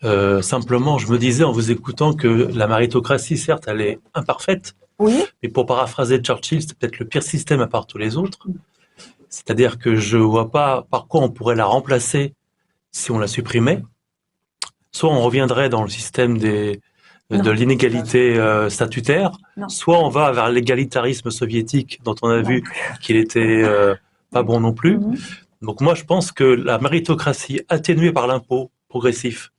Simplement, je me disais en vous écoutant que la méritocratie, certes, elle est imparfaite, Oui, mais pour paraphraser Churchill, c'est peut-être le pire système à part tous les autres. C'est-à-dire que je vois pas par quoi on pourrait la remplacer si on la supprimait. Soit on reviendrait dans le système de non, l'inégalité statutaire, non, soit on va vers l'égalitarisme soviétique dont on a non vu plus. qu'il était pas bon non plus. Mhm. Donc moi, je pense que la méritocratie atténuée par l'impôt progressif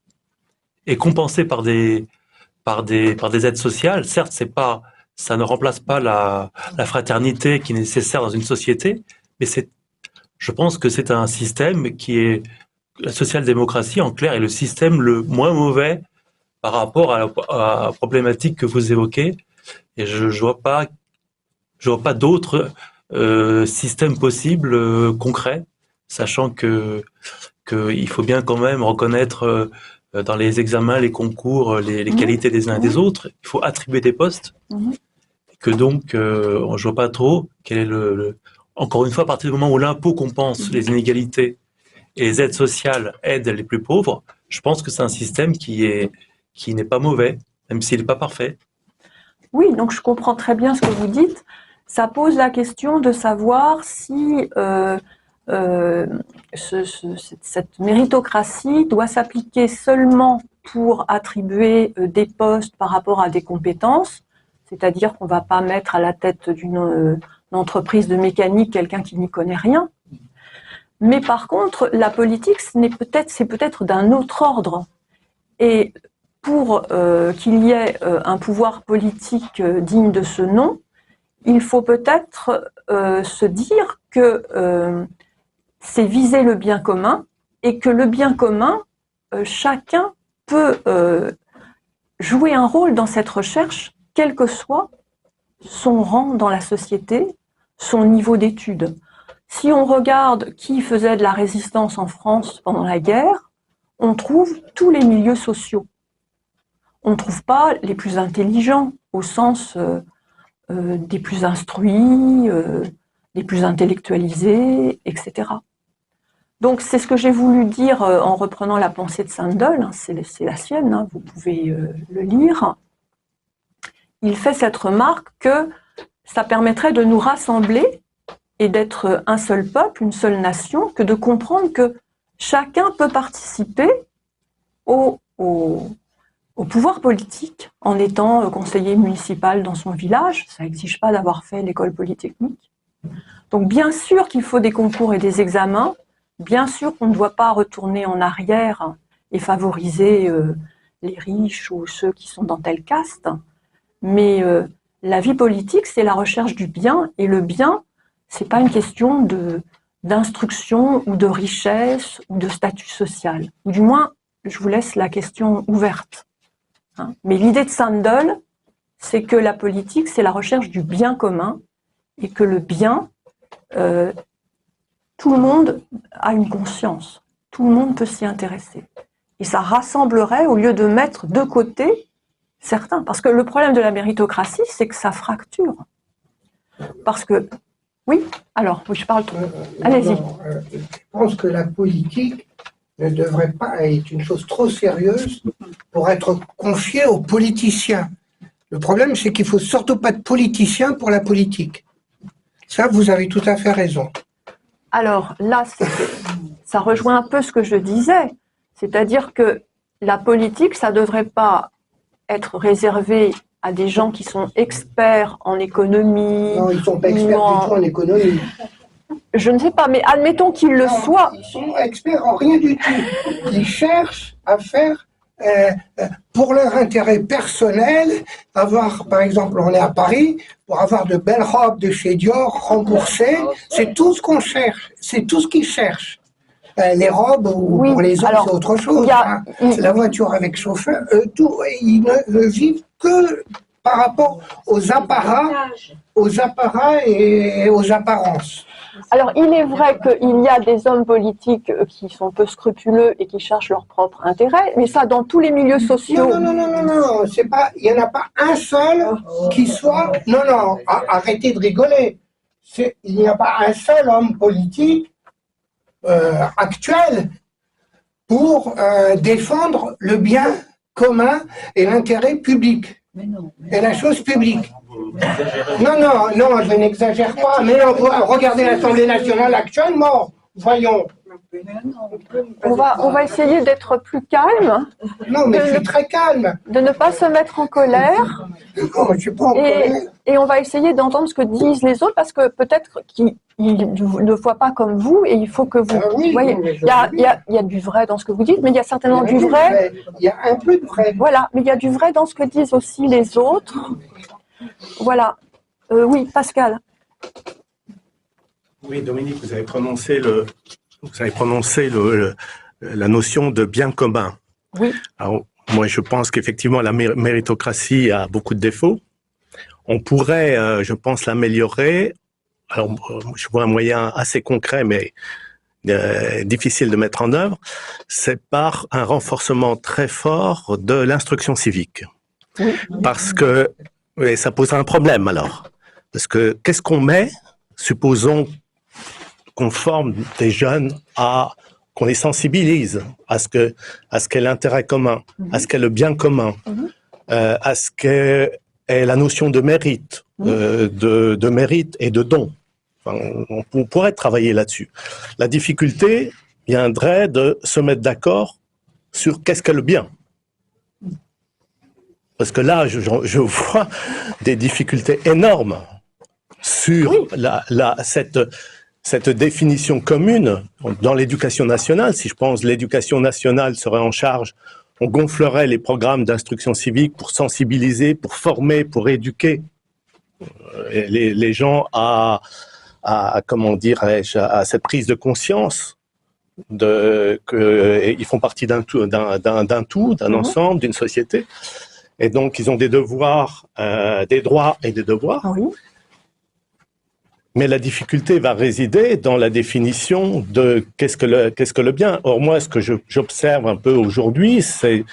et compensée par des aides sociales, certes, ça ne remplace pas la fraternité qui est nécessaire dans une société, mais je pense que c'est un système qui est, la social-démocratie, en clair, est le système le moins mauvais par rapport à la problématique que vous évoquez. Et je vois pas d'autres systèmes possibles concrets, sachant qu'il faut bien quand même reconnaître dans les examens, les concours, les Mhm. qualités des uns et des autres. Il faut attribuer des postes. Mhm. Que donc, je vois pas trop quel est encore une fois, à partir du moment où l'impôt compense les inégalités et les aides sociales aident les plus pauvres, je pense que c'est un système qui n'est pas mauvais, même s'il n'est pas parfait. Oui, donc je comprends très bien ce que vous dites. Ça pose la question de savoir si euh, cette méritocratie doit s'appliquer seulement pour attribuer des postes par rapport à des compétences, c'est-à-dire qu'on ne va pas mettre à la tête d'une entreprise de mécanique quelqu'un qui n'y connaît rien. Mais par contre, la politique, c'est peut-être d'un autre ordre. Et pour qu'il y ait un pouvoir politique digne de ce nom, il faut peut-être se dire que c'est viser le bien commun et que le bien commun, chacun peut jouer un rôle dans cette recherche, quel que soit son rang dans la société, son niveau d'études. Si on regarde qui faisait de la résistance en France pendant la guerre, on trouve tous les milieux sociaux. On ne trouve pas les plus intelligents au sens des plus instruits, des plus intellectualisés, etc. Donc c'est ce que j'ai voulu dire en reprenant la pensée de Sandel, hein, c'est la sienne, hein, vous pouvez le lire. Il fait cette remarque que ça permettrait de nous rassembler et d'être un seul peuple, une seule nation, que de comprendre que chacun peut participer au pouvoir politique en étant conseiller municipal dans son village. Ça n'exige pas d'avoir fait l'école polytechnique. Donc bien sûr qu'il faut des concours et des examens, bien sûr qu'on ne doit pas retourner en arrière et favoriser les riches ou ceux qui sont dans telle caste, mais la vie politique, c'est la recherche du bien, et le bien, c'est pas une question d'instruction ou de richesse ou de statut social. Ou du moins, je vous laisse la question ouverte. Hein. Mais l'idée de Sandel, c'est que la politique, c'est la recherche du bien commun, et que le bien, tout le monde a une conscience, tout le monde peut s'y intéresser. Et ça rassemblerait, au lieu de mettre de côté certains. Parce que le problème de la méritocratie, c'est que ça fracture. Parce que, oui, alors, oui, je parle trop. Allez-y. Je pense que la politique ne devrait pas être une chose trop sérieuse pour être confiée aux politiciens. Le problème, c'est qu'il ne faut surtout pas de politiciens pour la politique. Ça, vous avez tout à fait raison. Alors là, ça rejoint un peu ce que je disais. C'est-à-dire que la politique, ça ne devrait pas être réservé à des gens qui sont experts en économie. Non, ils ne sont pas experts du tout en économie. Je ne sais pas, mais admettons qu'ils le soient. Ils sont experts en rien du tout. Ils cherchent à faire, pour leur intérêt personnel, avoir, par exemple, on est à Paris, pour avoir de belles robes de chez Dior remboursées, c'est tout ce qu'on cherche, c'est tout ce qu'ils cherchent. Les robes, ou Oui, pour les hommes, alors, c'est autre chose. Hein. C'est la voiture avec chauffeur. Ils ne vivent que par rapport aux apparats et aux apparences. Alors, il est vrai qu'il y a des hommes politiques qui sont peu scrupuleux et qui cherchent leur propre intérêt, mais ça, dans tous les milieux sociaux. Non, c'est pas, il n'y en a pas un seul qui soit. Non, arrêtez de rigoler. Il n'y a pas un seul homme politique actuel pour défendre le bien commun et l'intérêt public. Et la chose publique. Non, je n'exagère pas, mais regardez l'Assemblée nationale actuellement, voyons. On va essayer d'être plus calme. Non, mais je suis très calme. De ne pas se mettre en colère. Non, je suis pas en colère. Et on va essayer d'entendre ce que disent les autres, parce que peut-être qu'ils ne voient pas comme vous, et il faut que vous... Oui, voyez, il y a du vrai dans ce que vous dites, mais il y a certainement du vrai. Il y a un peu de vrai. Voilà, mais il y a du vrai dans ce que disent aussi les autres. Voilà. Oui, Pascal. Oui, Dominique, vous avez prononcé la notion de bien commun. Oui. Alors, moi, je pense qu'effectivement, la méritocratie a beaucoup de défauts. On pourrait, je pense, l'améliorer. Alors, je vois un moyen assez concret, mais difficile de mettre en œuvre. C'est par un renforcement très fort de l'instruction civique. Oui. Parce que, et ça pose un problème alors. Parce que qu'est-ce qu'on met, supposons qu'on forme des jeunes qu'on les sensibilise à ce qu'est l'intérêt commun, à ce qu'est le bien commun, à ce qu'est la notion de mérite, de mérite et de don. Enfin, on pourrait travailler là-dessus. La difficulté viendrait de se mettre d'accord sur qu'est-ce qu'est le bien. Parce que là, je vois des difficultés énormes sur cette définition commune dans l'éducation nationale. Si je pense l'éducation nationale serait en charge, on gonflerait les programmes d'instruction civique pour sensibiliser, pour former, pour éduquer les gens à comment dirais-je, à cette prise de conscience qu'ils font partie d'un tout, d'un ensemble, d'une société. Et donc, ils ont des devoirs, des droits et des devoirs. Oui. Mais la difficulté va résider dans la définition de qu'est-ce que le bien. Or, moi, ce que j'observe un peu aujourd'hui, c'est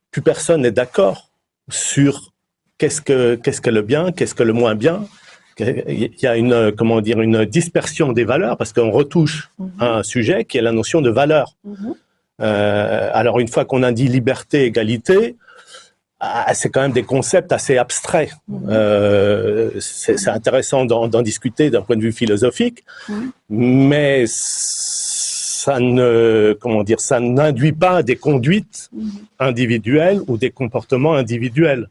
plus personne n'est d'accord sur qu'est-ce que le bien, qu'est-ce que le moins bien. Il y a une dispersion des valeurs parce qu'on retouche à un sujet qui est la notion de valeur. Alors, une fois qu'on a dit liberté, égalité, c'est quand même des concepts assez abstraits. C'est intéressant d'en discuter d'un point de vue philosophique, mais ça n'induit pas des conduites individuelles ou des comportements individuels.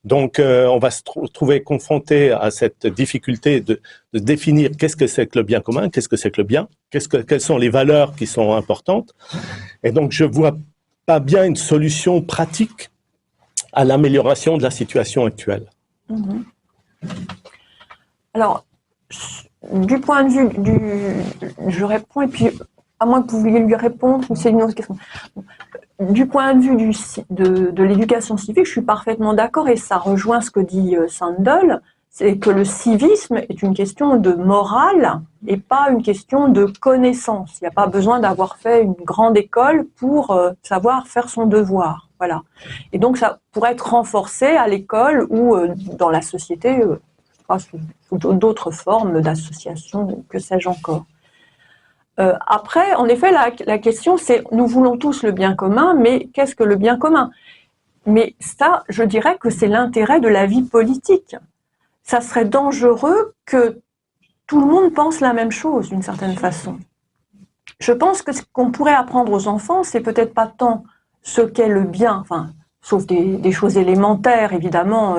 Donc, on va se trouver confronté à cette difficulté de définir qu'est-ce que c'est que le bien commun, qu'est-ce que c'est que le bien, quelles sont les valeurs qui sont importantes. Et donc, je vois pas bien une solution pratique à l'amélioration de la situation actuelle. Alors, du point de vue je réponds, et puis, à moins que vous vouliez lui répondre, ou c'est une autre question. Du point de vue de l'éducation civique, je suis parfaitement d'accord, et ça rejoint ce que dit Sandel, c'est que le civisme est une question de morale et pas une question de connaissance. Il n'y a pas besoin d'avoir fait une grande école pour savoir faire son devoir. Voilà. Et donc, ça pourrait être renforcé à l'école ou dans la société, sous d'autres formes d'associations, que sais-je encore. Après, en effet, la question, c'est, nous voulons tous le bien commun, mais qu'est-ce que le bien commun? Mais ça, je dirais que c'est l'intérêt de la vie politique. Ça serait dangereux que tout le monde pense la même chose, d'une certaine façon. Je pense que ce qu'on pourrait apprendre aux enfants, c'est peut-être pas tant ce qu'est le bien, enfin, sauf des choses élémentaires, évidemment,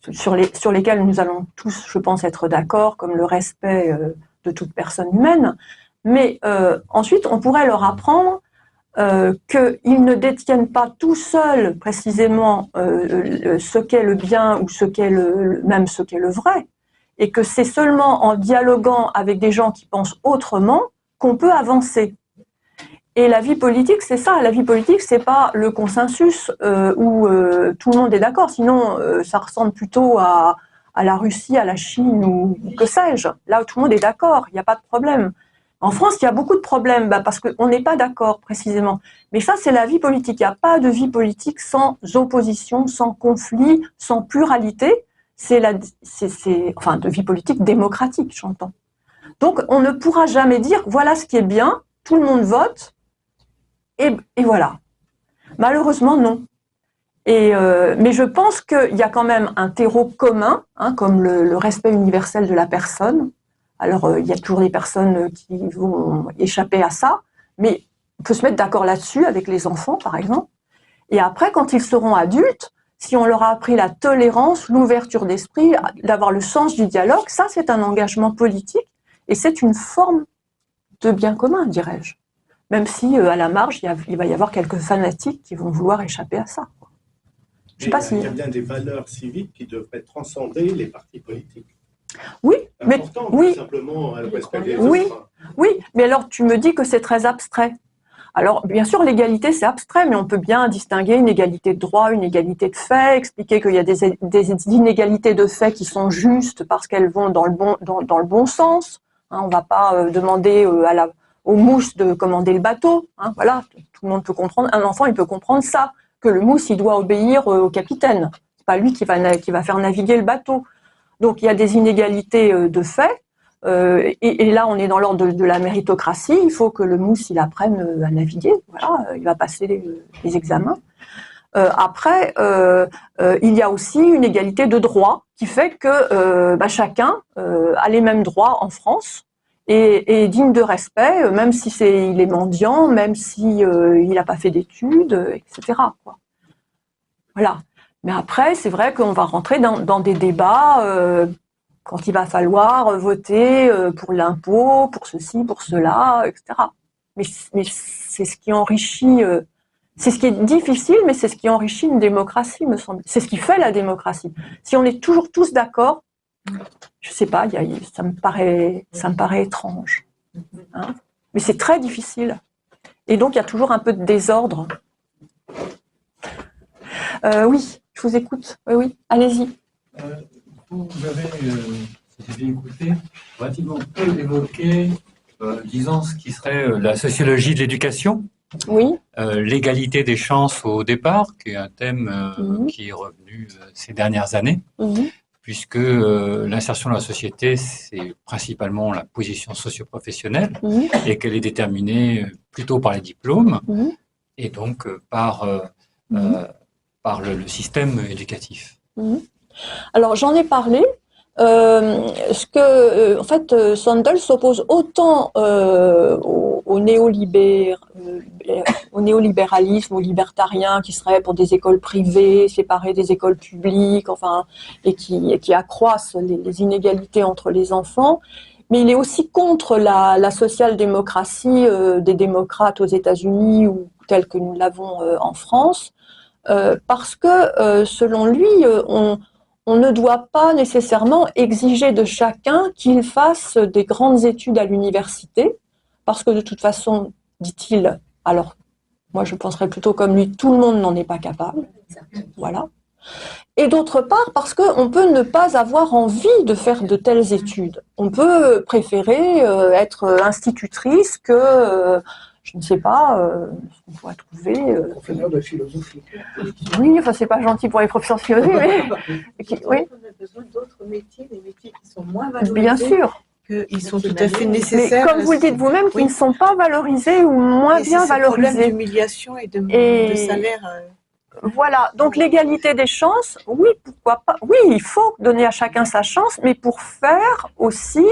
sur lesquelles nous allons tous, je pense, être d'accord, comme le respect de toute personne humaine. Mais ensuite, on pourrait leur apprendre qu'ils ne détiennent pas tout seuls précisément ce qu'est le bien ou même ce qu'est le vrai, et que c'est seulement en dialoguant avec des gens qui pensent autrement qu'on peut avancer. Et la vie politique, c'est ça. La vie politique, c'est pas le consensus où tout le monde est d'accord. Sinon, ça ressemble plutôt à la Russie, à la Chine ou que sais-je. Là où tout le monde est d'accord, il n'y a pas de problème. En France, il y a beaucoup de problèmes parce qu'on n'est pas d'accord précisément. Mais ça, c'est la vie politique. Il n'y a pas de vie politique sans opposition, sans conflit, sans pluralité. Enfin, de vie politique démocratique, j'entends. Donc, on ne pourra jamais dire voilà ce qui est bien, tout le monde vote, et voilà. Malheureusement, non. Mais je pense qu'il y a quand même un terreau commun, hein, comme le respect universel de la personne. Alors, il y a toujours des personnes qui vont échapper à ça, mais on peut se mettre d'accord là-dessus avec les enfants, par exemple. Et après, quand ils seront adultes, si on leur a appris la tolérance, l'ouverture d'esprit, d'avoir le sens du dialogue, ça, c'est un engagement politique et c'est une forme de bien commun, dirais-je. Même si, à la marge, il va y avoir quelques fanatiques qui vont vouloir échapper à ça. Il y a bien des valeurs civiques qui devraient transcender les partis politiques. Oui, mais important, oui, tout simplement le respect des oui, autres. oui, mais alors tu me dis que c'est très abstrait. Alors, bien sûr, l'égalité, c'est abstrait, mais on peut bien distinguer une égalité de droit, une égalité de fait, expliquer qu'il y a des inégalités de fait qui sont justes parce qu'elles vont dans le bon sens. Hein, on ne va pas demander aux mousses de commander le bateau. Hein, voilà, tout le monde peut comprendre. Un enfant, il peut comprendre ça, que le mousse, il doit obéir au capitaine. C'est pas lui qui va faire naviguer le bateau. Donc, il y a des inégalités de fait. Et là, on est dans l'ordre de la méritocratie. Il faut que le mousse, il apprenne à naviguer. Voilà, il va passer les examens. Après, il y a aussi une égalité de droit qui fait que chacun a les mêmes droits en France et est digne de respect, même si il est mendiant, même si il n'a pas fait d'études, etc. Quoi. Voilà. Mais après, c'est vrai qu'on va rentrer dans des débats quand il va falloir voter pour l'impôt, pour ceci, pour cela, etc. Mais c'est ce qui enrichit, c'est ce qui est difficile, mais c'est ce qui enrichit une démocratie, me semble. C'est ce qui fait la démocratie. Si on est toujours tous d'accord, je sais pas, ça me paraît étrange. Hein, mais c'est très difficile. Et donc, il y a toujours un peu de désordre. Oui, je vous écoute. Oui, allez-y. Vous avez, si j'ai bien écouté, relativement peu évoqué, disons, ce qui serait la sociologie de l'éducation. Oui. L'égalité des chances au départ, qui est un thème qui est revenu ces dernières années, puisque l'insertion dans la société, c'est principalement la position socio-professionnelle, et qu'elle est déterminée plutôt par les diplômes, et donc par le système éducatif. Alors, j'en ai parlé. En fait, Sandel s'oppose autant au néolibéralisme, au libertarien, qui serait pour des écoles privées, séparées des écoles publiques, enfin, et qui accroissent les inégalités entre les enfants. Mais il est aussi contre la social-démocratie des démocrates aux États-Unis ou telle que nous l'avons en France, parce que, selon lui, on ne doit pas nécessairement exiger de chacun qu'il fasse des grandes études à l'université, parce que de toute façon, dit-il, alors moi je penserais plutôt comme lui, tout le monde n'en est pas capable. Voilà. Et d'autre part, parce qu'on peut ne pas avoir envie de faire de telles études. On peut préférer être institutrice que, je ne sais pas, on pourrait trouver... Professeur de philosophie. Oui, enfin, c'est pas gentil pour les professeurs de philosophie, mais... Oui. On a besoin d'autres métiers, des métiers qui sont moins valorisés. Bien sûr. Ils sont tout à fait nécessaires. Mais comme vous le dites vous-même, qui ne sont pas valorisés ou moins bien valorisés. C'est problème d'humiliation et de salaire. Voilà, donc l'égalité des chances, oui, pourquoi pas. Oui, il faut donner à chacun sa chance, mais pour faire aussi...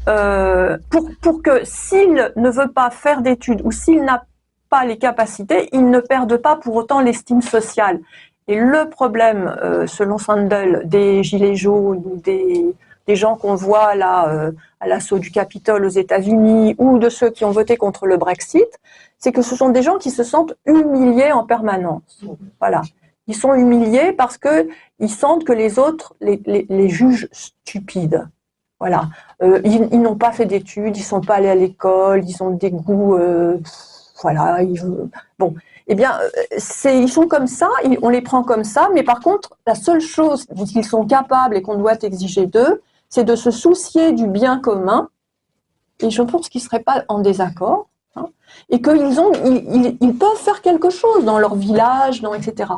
pour que s'il ne veut pas faire d'études ou s'il n'a pas les capacités, il ne perde pas pour autant l'estime sociale. Et le problème, selon Sandel, des gilets jaunes ou des gens qu'on voit là à l'assaut du Capitole aux États-Unis ou de ceux qui ont voté contre le Brexit, c'est que ce sont des gens qui se sentent humiliés en permanence. Voilà. Ils sont humiliés parce que ils sentent que les autres les jugent stupides. Voilà, ils n'ont pas fait d'études, ils sont pas allés à l'école, ils ont des goûts, voilà. Bon, eh bien, ils sont comme ça, on les prend comme ça, mais par contre, la seule chose dont ils sont capables et qu'on doit exiger d'eux, c'est de se soucier du bien commun. Et je pense qu'ils seraient pas en désaccord, hein, et ils peuvent faire quelque chose dans leur village, etc.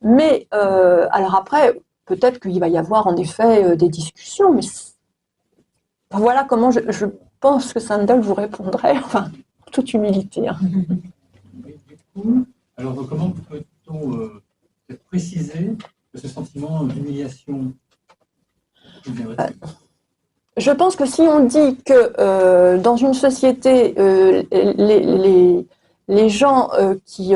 Mais alors après. Peut-être qu'il va y avoir en effet des discussions, mais voilà comment je pense que Sandel vous répondrait, enfin, toute humilité. Hein. Du coup, Alors, comment peut-on préciser que ce sentiment d'humiliation viendrait-il ? Je pense que si on dit que dans une société, les gens qui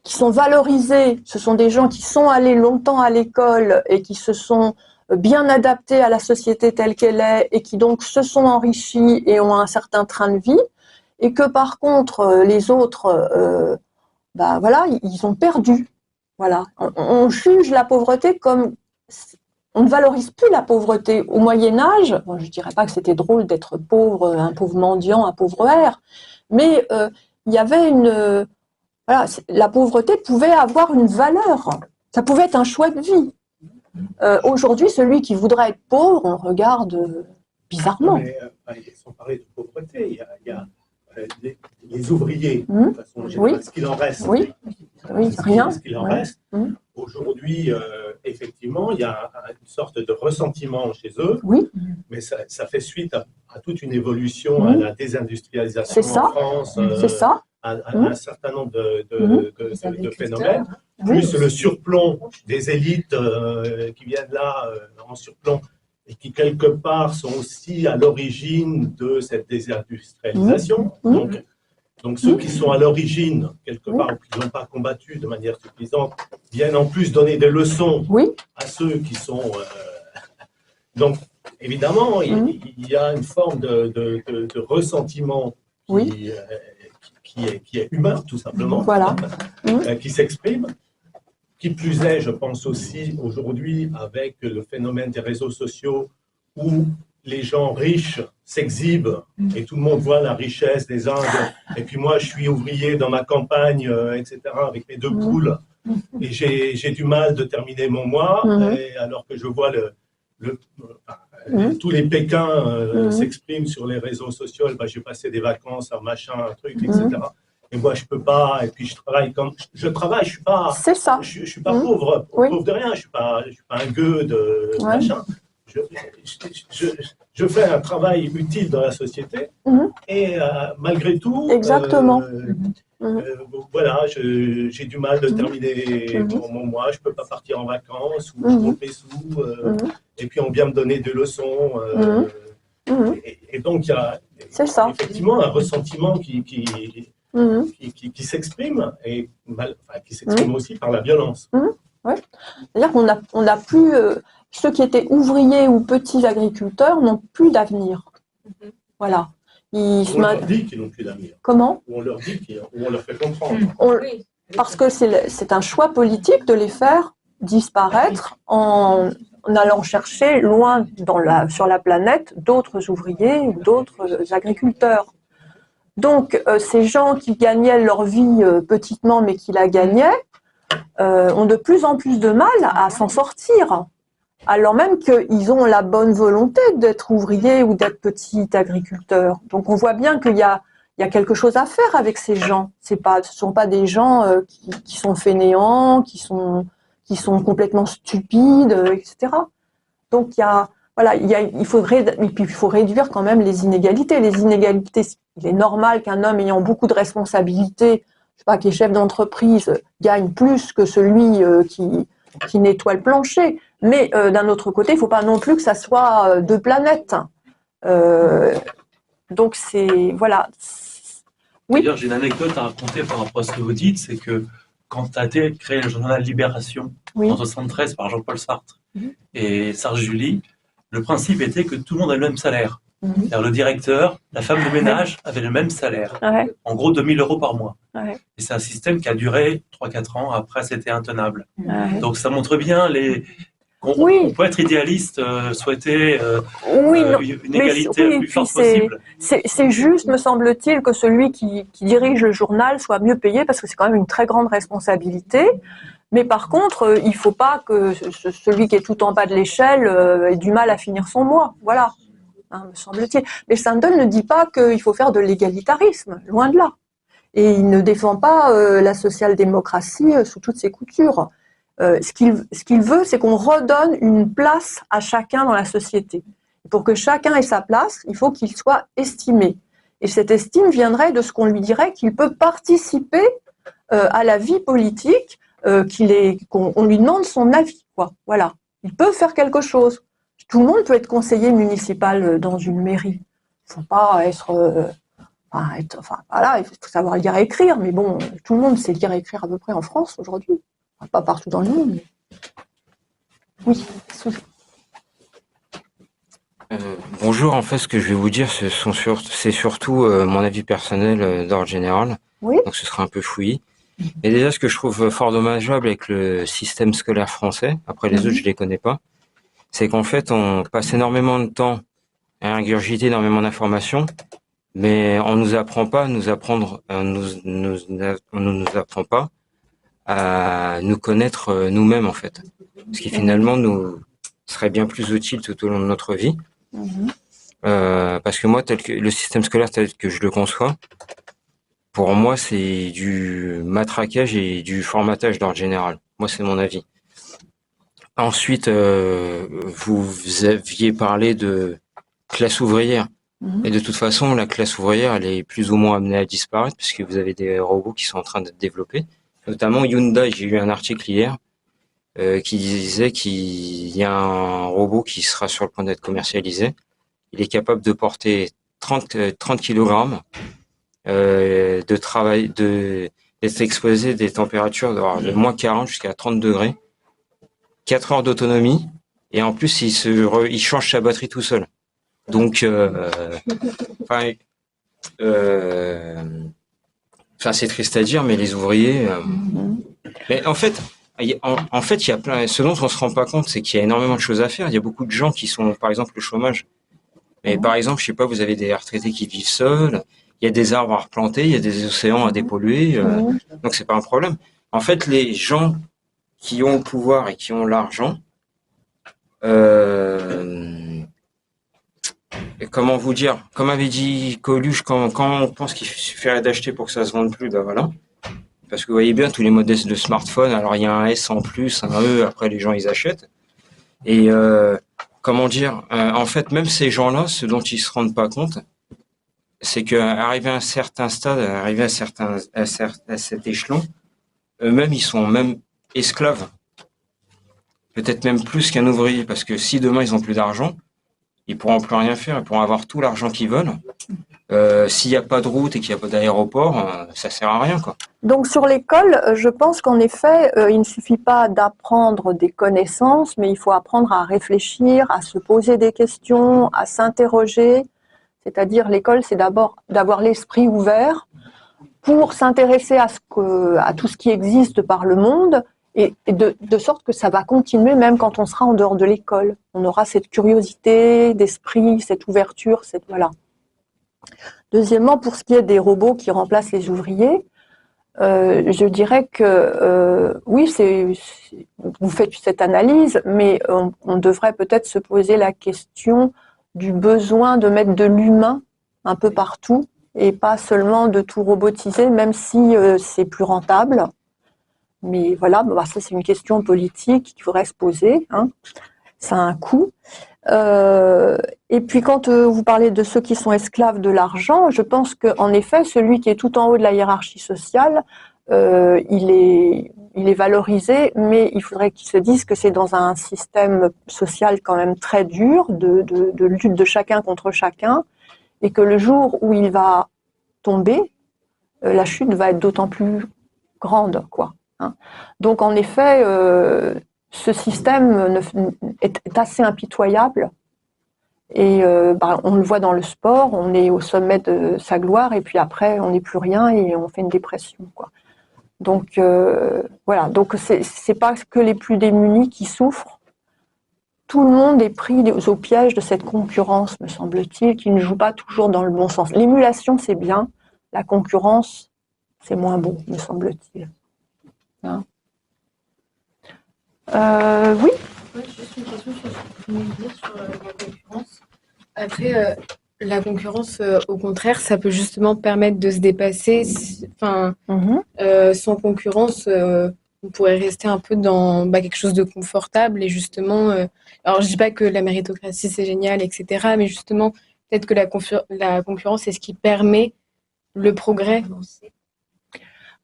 sont valorisés, ce sont des gens qui sont allés longtemps à l'école et qui se sont bien adaptés à la société telle qu'elle est et qui donc se sont enrichis et ont un certain train de vie, et que par contre les autres, voilà, ils ont perdu. Voilà, on juge la pauvreté comme on ne valorise plus la pauvreté. Au Moyen-Âge, bon, je ne dirais pas que c'était drôle d'être pauvre, un pauvre mendiant, un pauvre hère, mais il y avait voilà, la pauvreté pouvait avoir une valeur. Ça pouvait être un choix de vie. Aujourd'hui, celui qui voudrait être pauvre, on le regarde bizarrement. Mais, sans parler de pauvreté, il y a les ouvriers, de façon générale, ce qu'il en reste. Oui, rien. Ce qu'il en reste. Aujourd'hui, effectivement, il y a une sorte de ressentiment chez eux, mais ça fait suite à toute une évolution, à la désindustrialisation en France, à un certain nombre de phénomènes, plus le surplomb des élites qui viennent là en surplomb et qui, quelque part, sont aussi à l'origine de cette désindustrialisation. Donc ceux qui sont à l'origine, quelque part, ou qui n'ont pas combattu de manière suffisante, viennent en plus donner des leçons à ceux qui sont... Donc, évidemment, il y a une forme de ressentiment qui est humain, tout simplement, qui s'exprime. Qui plus est, je pense aussi aujourd'hui, avec le phénomène des réseaux sociaux, où les gens riches s'exhibent et tout le monde voit la richesse des Indes. Et puis moi, je suis ouvrier dans ma campagne, etc., avec mes 2 poules, et j'ai du mal de terminer mon mois, et alors que je vois tous les Pékins s'expriment sur les réseaux sociaux, j'ai passé des vacances, un machin, un truc, etc. Et moi, je peux pas. Et puis, je travaille comme je travaille. Je suis pas. C'est ça. Je suis pas pauvre de rien. Je suis pas un gueux de machin. Je fais un travail utile dans la société. Et malgré tout. Exactement. Voilà, j'ai du mal de terminer mon mois. Je peux pas partir en vacances ou je trouve mes sous. Et puis, on vient me donner des leçons. Et donc, il y a effectivement un ressentiment qui s'exprime et qui s'exprime aussi par la violence. C'est-à-dire qu'on n'a plus ceux qui étaient ouvriers ou petits agriculteurs n'ont plus d'avenir. Voilà. On leur dit qu'ils n'ont plus d'avenir. Comment ? Ou on leur dit ou on leur fait comprendre. Parce que c'est un choix politique de les faire disparaître en allant chercher loin sur la planète d'autres ouvriers ou d'autres agriculteurs. Donc, ces gens qui gagnaient leur vie petitement, mais qui la gagnaient, ont de plus en plus de mal à s'en sortir, alors même qu'ils ont la bonne volonté d'être ouvriers ou d'être petits agriculteurs. Donc, on voit bien qu'il y a quelque chose à faire avec ces gens. Ce sont pas des gens qui sont fainéants, qui sont complètement stupides, etc. Donc, il faut réduire quand même les inégalités. Les inégalités, il est normal qu'un homme ayant beaucoup de responsabilités, je sais pas, qui est chef d'entreprise, gagne plus que celui qui nettoie le plancher. Mais d'un autre côté, il ne faut pas non plus que ça soit 2 planètes. Donc voilà. Oui. D'ailleurs, j'ai une anecdote à raconter par rapport à ce que vous dites, c'est que quand a été créé le journal Libération en 1973 par Jean-Paul Sartre et Serge July, le principe était que tout le monde a le même salaire. Le directeur, la femme de ménage avaient le même salaire. En gros, 2 000 € par mois. Et c'est un système qui a duré 3-4 ans. Après, c'était intenable. Donc, ça montre bien qu'on peut être idéaliste, souhaiter une égalité la plus forte possible. C'est juste, me semble-t-il, que celui qui dirige le journal soit mieux payé, parce que c'est quand même une très grande responsabilité. Mais par contre, il ne faut pas que celui qui est tout en bas de l'échelle ait du mal à finir son mois. Voilà, me semble-t-il. Mais Sandel ne dit pas qu'il faut faire de l'égalitarisme, loin de là. Et il ne défend pas la social-démocratie sous toutes ses coutures. Ce qu'il veut, c'est qu'on redonne une place à chacun dans la société. Pour que chacun ait sa place, il faut qu'il soit estimé. Et cette estime viendrait de ce qu'on lui dirait qu'il peut participer à la vie politique, qu'on lui demande son avis, quoi. Voilà. Il peut faire quelque chose. Tout le monde peut être conseiller municipal dans une mairie. Il ne faut pas être... voilà, il faut savoir lire et écrire, mais bon, tout le monde sait lire et écrire à peu près en France aujourd'hui. Enfin, pas partout dans le monde, mais... Oui, bonjour, en fait, ce que je vais vous dire, c'est surtout mon avis personnel d'ordre général. Oui. Donc, ce sera un peu fouillis. Et déjà, ce que je trouve fort dommageable avec le système scolaire français, après les autres, je les connais pas, c'est qu'en fait, on passe énormément de temps à ingurgiter énormément d'informations, mais on nous apprend pas à nous connaître nous-mêmes, en fait. Ce qui finalement nous serait bien plus utile tout au long de notre vie. Parce que moi, le système scolaire tel que je le conçois, pour moi, c'est du matraquage et du formatage d'ordre général. Moi, c'est mon avis. Ensuite, vous aviez parlé de classe ouvrière. Et de toute façon, la classe ouvrière, elle est plus ou moins amenée à disparaître puisque vous avez des robots qui sont en train d'être développés. Notamment Hyundai, j'ai lu un article hier qui disait qu'il y a un robot qui sera sur le point d'être commercialisé. Il est capable de porter 30 kg de travail, d'être exposé des températures de moins 40 jusqu'à 30 degrés, 4 heures d'autonomie, et en plus il change sa batterie tout seul. Donc, c'est triste à dire, mais les ouvriers. Mais en fait, il y a plein. Ce dont on se rend pas compte, c'est qu'il y a énormément de choses à faire. Il y a beaucoup de gens qui sont, par exemple, le chômage. Mais par exemple, je sais pas, vous avez des retraités qui vivent seuls. Il y a des arbres à replanter, il y a des océans à dépolluer. Donc c'est pas un problème. En fait, les gens qui ont le pouvoir et qui ont l'argent, comment vous dire, comme avait dit Coluche, quand on pense qu'il suffirait d'acheter pour que ça se vende plus, ben voilà. Parce que vous voyez bien tous les modèles de smartphone, alors il y a un S en plus, un E, après les gens ils achètent. Et comment dire, en fait même ces gens-là, ce dont ils se rendent pas compte, c'est qu'arriver à un certain stade, arriver à cet échelon, eux-mêmes ils sont même esclaves. Peut-être même plus qu'un ouvrier, parce que si demain ils ont plus d'argent, ils pourront plus rien faire, ils pourront avoir tout l'argent qu'ils veulent. S'il n'y a pas de route et qu'il n'y a pas d'aéroport, ça sert à rien, quoi. Donc sur l'école, je pense qu'en effet, il ne suffit pas d'apprendre des connaissances, mais il faut apprendre à réfléchir, à se poser des questions, à s'interroger. C'est-à-dire l'école, c'est d'abord d'avoir l'esprit ouvert pour s'intéresser à tout ce qui existe par le monde, et de sorte que ça va continuer même quand on sera en dehors de l'école. On aura cette curiosité d'esprit, cette ouverture, voilà. Deuxièmement, pour ce qui est des robots qui remplacent les ouvriers, je dirais que oui, vous faites cette analyse, mais on devrait peut-être se poser la question du besoin de mettre de l'humain un peu partout et pas seulement de tout robotiser, même si c'est plus rentable. Mais voilà, ça c'est une question politique qu'il faudrait se poser. Hein. Ça a un coût. Et puis quand vous parlez de ceux qui sont esclaves de l'argent, je pense qu'en effet, celui qui est tout en haut de la hiérarchie sociale, il est valorisé, mais il faudrait qu'il se dise que c'est dans un système social quand même très dur, de lutte de chacun contre chacun, et que le jour où il va tomber, la chute va être d'autant plus grande, quoi. Hein. Donc en effet, ce système est assez impitoyable. Et on le voit dans le sport, on est au sommet de sa gloire et puis après on n'est plus rien et on fait une dépression, quoi. Donc voilà, donc c'est pas que les plus démunis qui souffrent. Tout le monde est pris au piège de cette concurrence, me semble-t-il, qui ne joue pas toujours dans le bon sens. L'émulation c'est bien, la concurrence c'est moins bon, me semble-t-il. Hein. Oui. Juste une question sur ce que vous venez de dire sur la concurrence. Après, la concurrence, au contraire, ça peut justement permettre de se dépasser. Sans concurrence, on pourrait rester un peu dans quelque chose de confortable et justement. Alors, je dis pas que la méritocratie c'est génial, etc. Mais justement, peut-être que la concurrence c'est ce qui permet le progrès.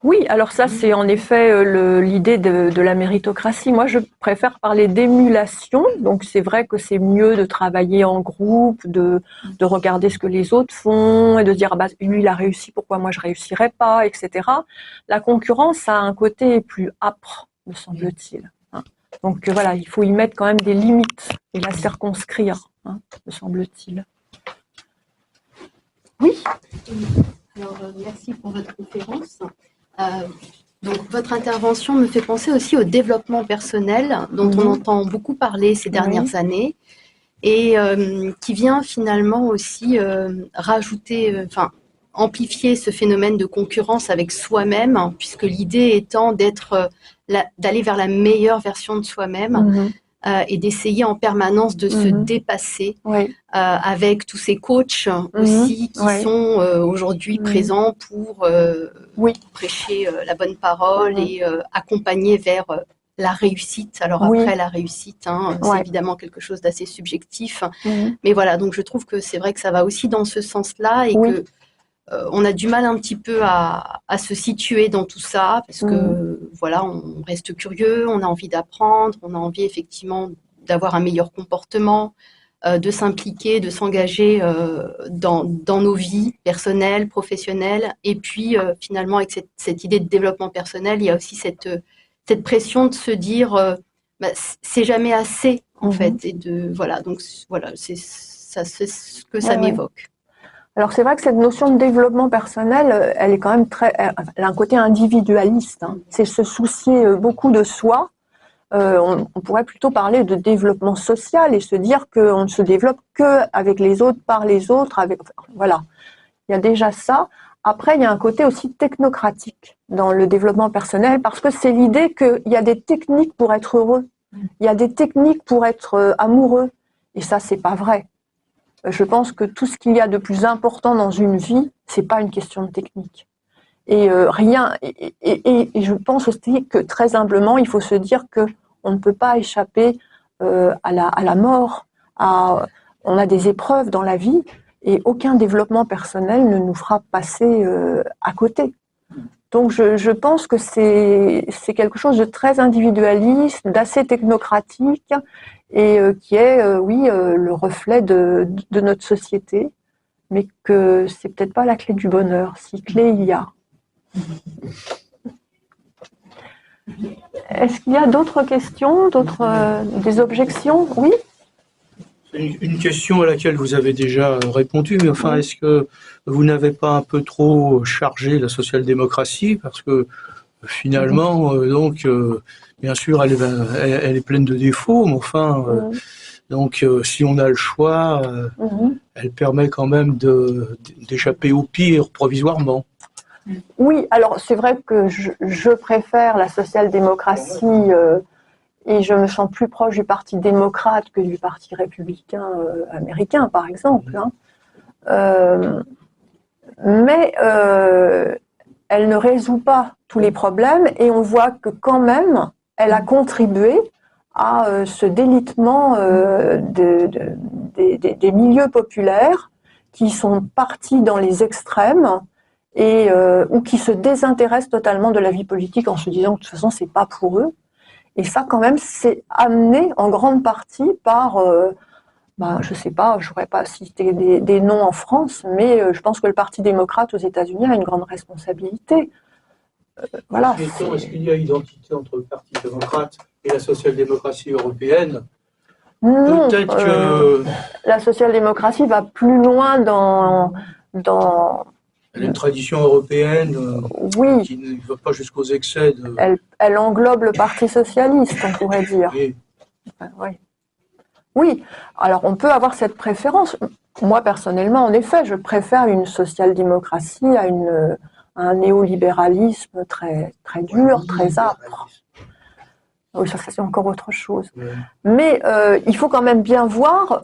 Oui, alors ça, c'est en effet l'idée de la méritocratie. Moi, je préfère parler d'émulation. Donc, c'est vrai que c'est mieux de travailler en groupe, de regarder ce que les autres font et de dire, ah bah, lui, il a réussi, pourquoi moi, je réussirais pas, etc. La concurrence a un côté plus âpre, me semble-t-il. Donc, voilà, il faut y mettre quand même des limites et la circonscrire, me semble-t-il. Oui. Alors, merci pour votre conférence. Donc, votre intervention me fait penser aussi au développement personnel, dont on entend beaucoup parler ces dernières années, et qui vient finalement aussi rajouter, amplifier ce phénomène de concurrence avec soi-même, puisque l'idée étant d'aller vers la meilleure version de soi-même. Et d'essayer en permanence de se dépasser avec tous ces coachs aussi qui sont aujourd'hui présents pour prêcher la bonne parole et accompagner vers la réussite. Alors après, la réussite, c'est évidemment quelque chose d'assez subjectif. Mais voilà, donc je trouve que c'est vrai que ça va aussi dans ce sens-là et que on a du mal un petit peu à se situer dans tout ça parce que voilà, on reste curieux, on a envie d'apprendre, on a envie effectivement d'avoir un meilleur comportement, de s'impliquer, de s'engager dans nos vies personnelles, professionnelles. Et puis finalement, avec cette idée de développement personnel, il y a aussi cette pression de se dire c'est jamais assez en fait. Et donc voilà, c'est ce que ça m'évoque. Alors c'est vrai que cette notion de développement personnel, elle est quand même elle a un côté individualiste. C'est se soucier beaucoup de soi. On pourrait plutôt parler de développement social et se dire qu'on ne se développe que avec les autres, par les autres. Voilà, il y a déjà ça. Après, il y a un côté aussi technocratique dans le développement personnel parce que c'est l'idée qu'il y a des techniques pour être heureux, il y a des techniques pour être amoureux. Et ça, c'est pas vrai. Je pense que tout ce qu'il y a de plus important dans une vie, c'est pas une question de technique. Et je pense aussi que très humblement, il faut se dire que on ne peut pas échapper à la mort. On a des épreuves dans la vie et aucun développement personnel ne nous fera passer à côté. Donc je pense que c'est quelque chose de très individualiste, d'assez technocratique et qui est, le reflet de notre société, mais que c'est peut-être pas la clé du bonheur, si clé il y a. Est-ce qu'il y a d'autres questions, des objections? Oui. Une question à laquelle vous avez déjà répondu, mais enfin, est-ce que vous n'avez pas un peu trop chargé la social-démocratie? Parce que finalement, bien sûr, elle est pleine de défauts, mais enfin, si on a le choix, elle permet quand même d'échapper au pire provisoirement. Oui, alors c'est vrai que je préfère la social-démocratie et je me sens plus proche du Parti démocrate que du Parti républicain américain, par exemple. Mais elle ne résout pas tous les problèmes et on voit que quand même, elle a contribué à ce délitement des milieux populaires qui sont partis dans les extrêmes et ou qui se désintéressent totalement de la vie politique en se disant que de toute façon c'est pas pour eux. Et ça quand même c'est amené en grande partie par je sais pas, je pourrais pas citer des noms en France, mais je pense que le Parti démocrate aux États-Unis a une grande responsabilité. Voilà. Est-ce qu'il y a identité entre le Parti démocrate et la social-démocratie européenne? Non, peut-être que la social-démocratie va plus loin dans elle a une tradition européenne qui ne va pas jusqu'aux excès. Elle englobe le Parti socialiste, on pourrait dire. Oui, alors on peut avoir cette préférence. Moi, personnellement, en effet, je préfère une social-démocratie à un néolibéralisme très, très dur, très âpre. Oui, ça c'est encore autre chose. Mais il faut quand même bien voir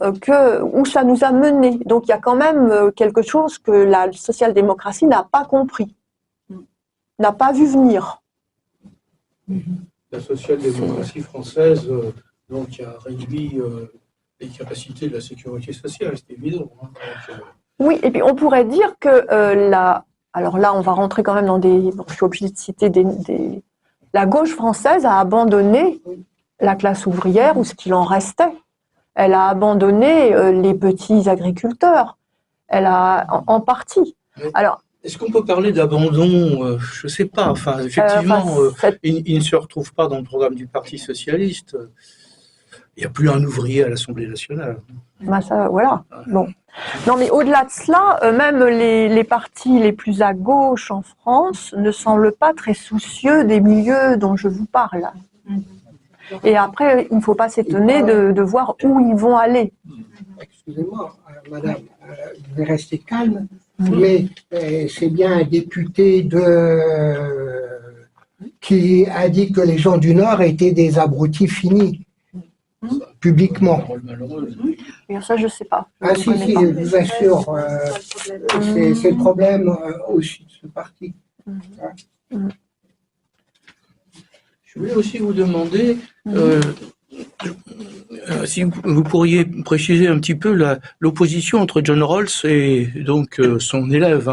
où ça nous a mené. Donc il y a quand même quelque chose que la social-démocratie n'a pas compris, n'a pas vu venir. La social-démocratie française a réduit les capacités de la sécurité sociale, c'est évident. Oui, et puis on pourrait dire que alors là, on va rentrer quand même dans des... Bon, je suis obligée de citer la gauche française a abandonné la classe ouvrière ou ce qu'il en restait. Elle a abandonné les petits agriculteurs. Elle a en partie. Alors, est-ce qu'on peut parler d'abandon? Je ne sais pas. Enfin, effectivement, il ne se retrouve pas dans le programme du Parti socialiste. Il n'y a plus un ouvrier à l'Assemblée nationale. Ben ça, voilà. Bon. Non, mais au-delà de cela, même les partis les plus à gauche en France ne semblent pas très soucieux des milieux dont je vous parle. Et après, il ne faut pas s'étonner de voir où ils vont aller. Excusez-moi, madame, je vais rester calme, mais c'est bien un député qui a dit que les gens du Nord étaient des abrutis finis, publiquement. Et ça, je ne sais pas. Ah si, je vous assure, c'est le problème aussi de ce parti. Je voulais aussi vous demander si vous pourriez préciser un petit peu l'opposition entre John Rawls et donc son élève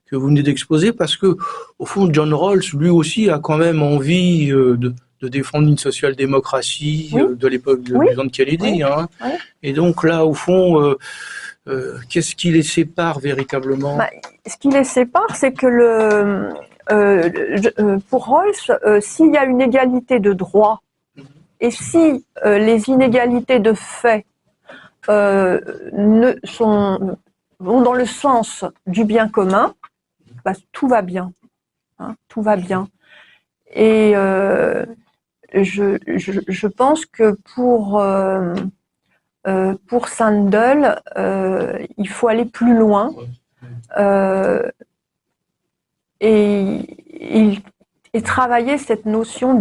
que vous venez d'exposer, parce que au fond John Rawls lui aussi a quand même envie de défendre une social-démocratie de l'époque de John Kennedy. Et donc là, au fond, qu'est-ce qui les sépare véritablement? Ce qui les sépare, c'est que pour Rawls, s'il y a une égalité de droit et si les inégalités de fait vont dans le sens du bien commun, tout va bien. Tout va bien. Et je pense que pour Sandel, il faut aller plus loin. Et travailler cette notion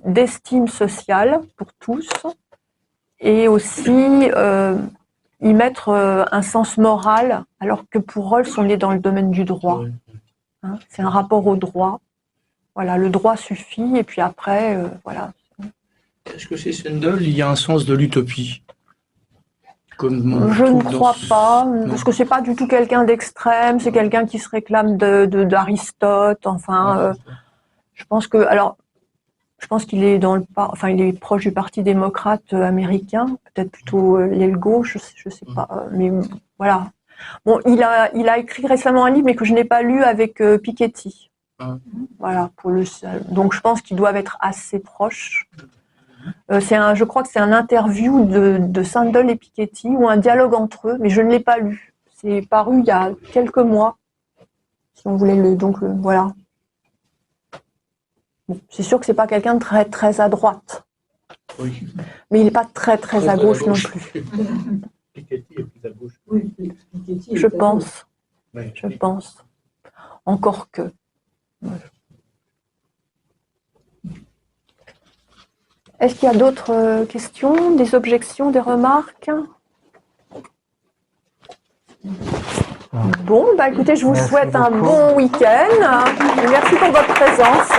d'estime sociale pour tous et aussi y mettre un sens moral, alors que pour Rawls, on est dans le domaine du droit. C'est un rapport au droit. Voilà, le droit suffit et puis après, voilà. Est-ce que chez Sandel, il y a un sens de l'utopie? Je ne crois pas, parce que c'est pas du tout quelqu'un d'extrême, c'est quelqu'un qui se réclame d'Aristote, enfin, je pense qu'il est il est proche du Parti démocrate américain, peut-être plutôt l'aile gauche, je sais pas, mais voilà. Bon, il a écrit récemment un livre, mais que je n'ai pas lu, avec Piketty. Voilà, donc je pense qu'ils doivent être assez proches. Je crois que c'est un interview de Sandel et Piketty ou un dialogue entre eux, mais je ne l'ai pas lu. C'est paru il y a quelques mois, si on voulait voilà. Bon, c'est sûr que c'est pas quelqu'un de très très à droite, mais il n'est pas très très à gauche non plus. Piketty est plus à gauche. Je pense. Je pense. Encore que. Est-ce qu'il y a d'autres questions, des objections, des remarques? Bon, écoutez, je vous souhaite un bon week-end. Merci pour votre présence.